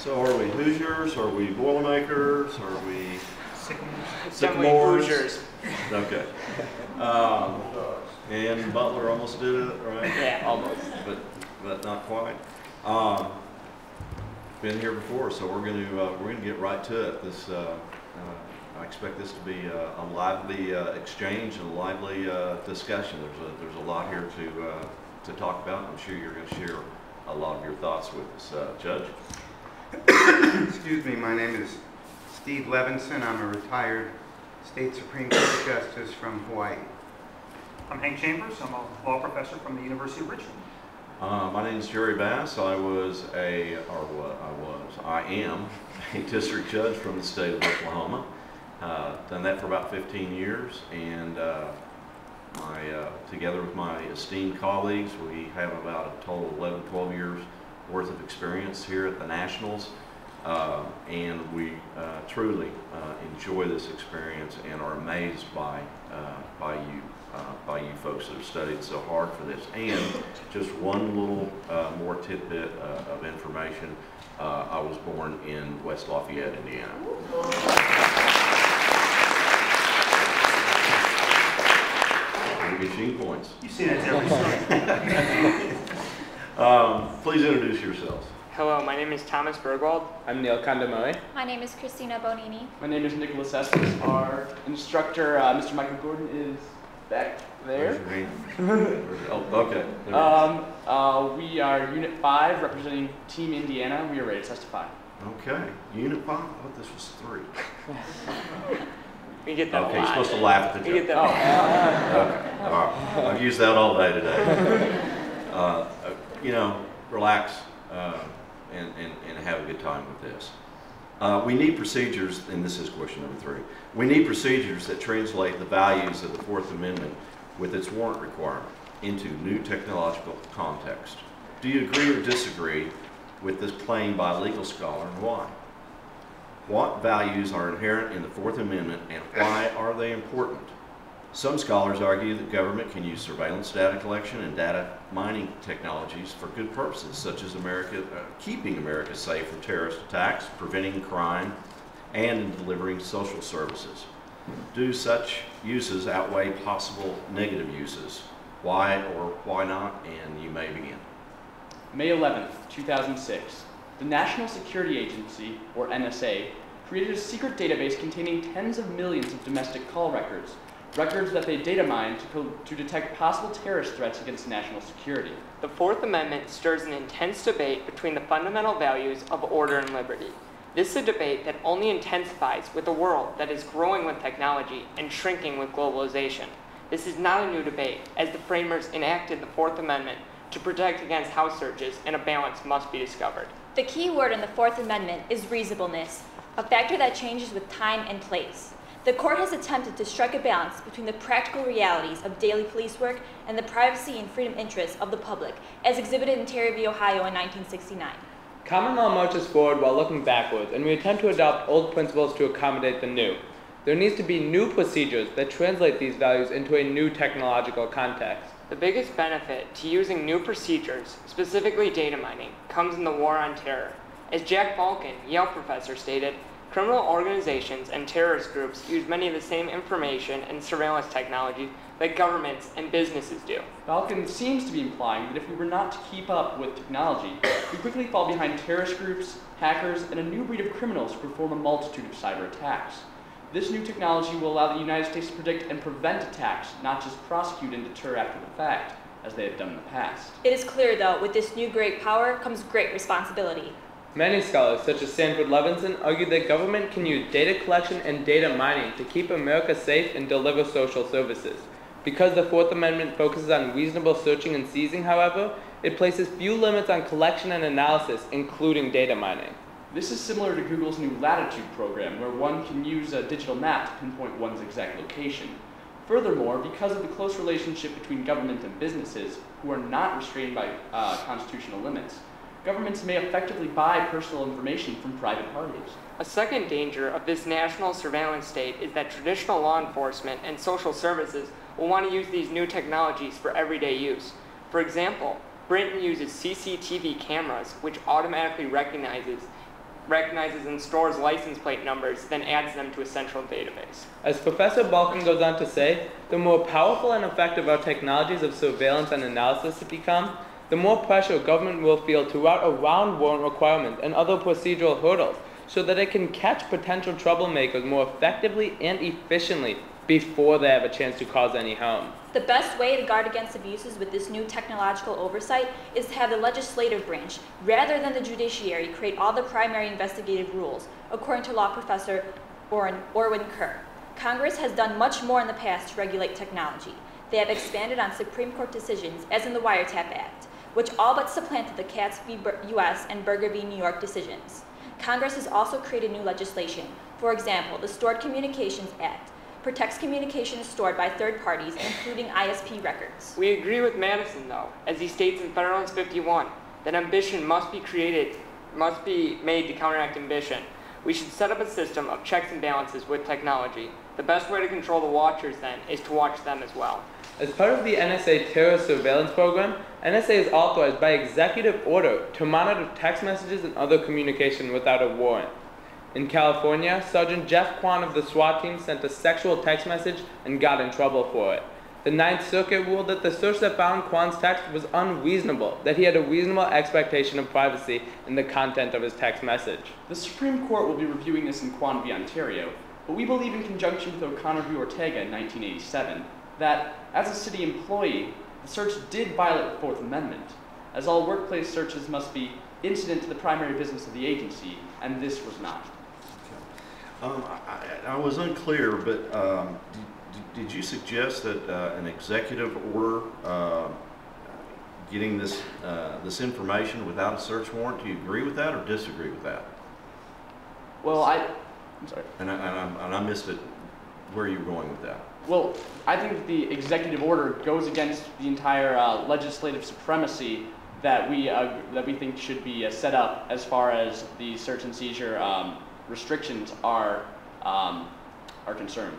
So are we Hoosiers? Are we Boilermakers? Are we Sycamores? Hoosiers? Okay. And Butler almost did it, right? Yeah, almost. But not quite. Been here before, so we're going to get right to it. I expect this to be a lively exchange and a lively discussion. There's a lot here to talk about. I'm sure you're going to share a lot of your thoughts with us, Judge. Excuse me, my name is Steve Levinson. I'm a retired State Supreme Court Justice from Hawaii. I'm Hank Chambers. I'm a law professor from the University of Richmond. My name is Jerry Bass. I am a district judge from the state of Oklahoma. Done that for about 15 years, and together with my esteemed colleagues, we have about a total of 11, 12 years worth of experience here at the Nationals, and we truly enjoy this experience and are amazed by you folks that have studied so hard for this. And just one little more tidbit of information, I was born in West Lafayette, Indiana. Machine points. You see that every story. Please introduce yourselves. Hello, my name is Thomas Bergwald. I'm Neil Condamone. My name is Christina Bonini. My name is Nicholas Estes. Our instructor, Mr. Michael Gordon, is back there. Oh, okay. We are Unit 5, representing Team Indiana. We are ready to testify. Okay. Unit 5? I thought this was 3. We get that. Okay, you're supposed to laugh at the We joke. get that. Okay. All right. I've used that all day today. Relax and have a good time with this. We need procedures, and this is question number 3. We need procedures that translate the values of the Fourth Amendment with its warrant requirement into new technological context. Do you agree or disagree with this claim by a legal scholar, and why? What values are inherent in the Fourth Amendment, and why are they important? Some scholars argue that government can use surveillance data collection and data mining technologies for good purposes, such as keeping America safe from terrorist attacks, preventing crime, and in delivering social services. Do such uses outweigh possible negative uses? Why or why not? And you may begin. May 11th, 2006. The National Security Agency, or NSA, created a secret database containing tens of millions of domestic call records that they data mined to detect possible terrorist threats against national security. The Fourth Amendment stirs an intense debate between the fundamental values of order and liberty. This is a debate that only intensifies with a world that is growing with technology and shrinking with globalization. This is not a new debate, as the framers enacted the Fourth Amendment to protect against house searches, and a balance must be discovered. The key word in the Fourth Amendment is reasonableness, a factor that changes with time and place. The court has attempted to strike a balance between the practical realities of daily police work and the privacy and freedom interests of the public, as exhibited in Terry v. Ohio in 1969. Common law marches forward while looking backwards, and we attempt to adopt old principles to accommodate the new. There needs to be new procedures that translate these values into a new technological context. The biggest benefit to using new procedures, specifically data mining, comes in the war on terror. As Jack Balkin, Yale professor, stated, criminal organizations and terrorist groups use many of the same information and surveillance technologies that governments and businesses do. Balkin seems to be implying that if we were not to keep up with technology, we quickly fall behind terrorist groups, hackers, and a new breed of criminals who perform a multitude of cyber attacks. This new technology will allow the United States to predict and prevent attacks, not just prosecute and deter after the fact, as they have done in the past. It is clear, though, with this new great power comes great responsibility. Many scholars, such as Sanford Levinson, argue that government can use data collection and data mining to keep America safe and deliver social services. Because the Fourth Amendment focuses on reasonable searching and seizing, however, it places few limits on collection and analysis, including data mining. This is similar to Google's new Latitude program, where one can use a digital map to pinpoint one's exact location. Furthermore, because of the close relationship between government and businesses, who are not restrained by constitutional limits, governments may effectively buy personal information from private parties. A second danger of this national surveillance state is that traditional law enforcement and social services will want to use these new technologies for everyday use. For example, Britain uses CCTV cameras, which automatically recognizes recognizes and stores license plate numbers, then adds them to a central database. As Professor Balkin goes on to say, the more powerful and effective our technologies of surveillance and analysis become, the more pressure government will feel to route around warrant requirements and other procedural hurdles so that it can catch potential troublemakers more effectively and efficiently before they have a chance to cause any harm. The best way to guard against abuses with this new technological oversight is to have the legislative branch, rather than the judiciary, create all the primary investigative rules, according to law professor Orwin Kerr. Congress has done much more in the past to regulate technology. They have expanded on Supreme Court decisions, as in the Wiretap Act, which all but supplanted the Katz v. U.S. and Berger v. New York decisions. Congress has also created new legislation. For example, the Stored Communications Act protects communications stored by third parties, including ISP records. We agree with Madison, though, as he states in Federalist 51, that ambition must be made to counteract ambition. We should set up a system of checks and balances with technology. The best way to control the watchers, then, is to watch them as well. As part of the NSA terrorist surveillance program, NSA is authorized by executive order to monitor text messages and other communication without a warrant. In California, Sergeant Jeff Kwan of the SWAT team sent a sexual text message and got in trouble for it. The Ninth Circuit ruled that the search that found Kwan's text was unreasonable, that he had a reasonable expectation of privacy in the content of his text message. The Supreme Court will be reviewing this in Kwan v. Ontario, but we believe in conjunction with O'Connor v. Ortega in 1987 that, as a city employee, the search did violate the Fourth Amendment, as all workplace searches must be incident to the primary business of the agency, and this was not. I was unclear, but did you suggest that an executive order getting this information without a search warrant? Do you agree with that or disagree with that? Well, I'm sorry. And I missed it. Where are you going with that? Well, I think the executive order goes against the entire legislative supremacy that we think should be set up as far as the search and seizure restrictions are concerned.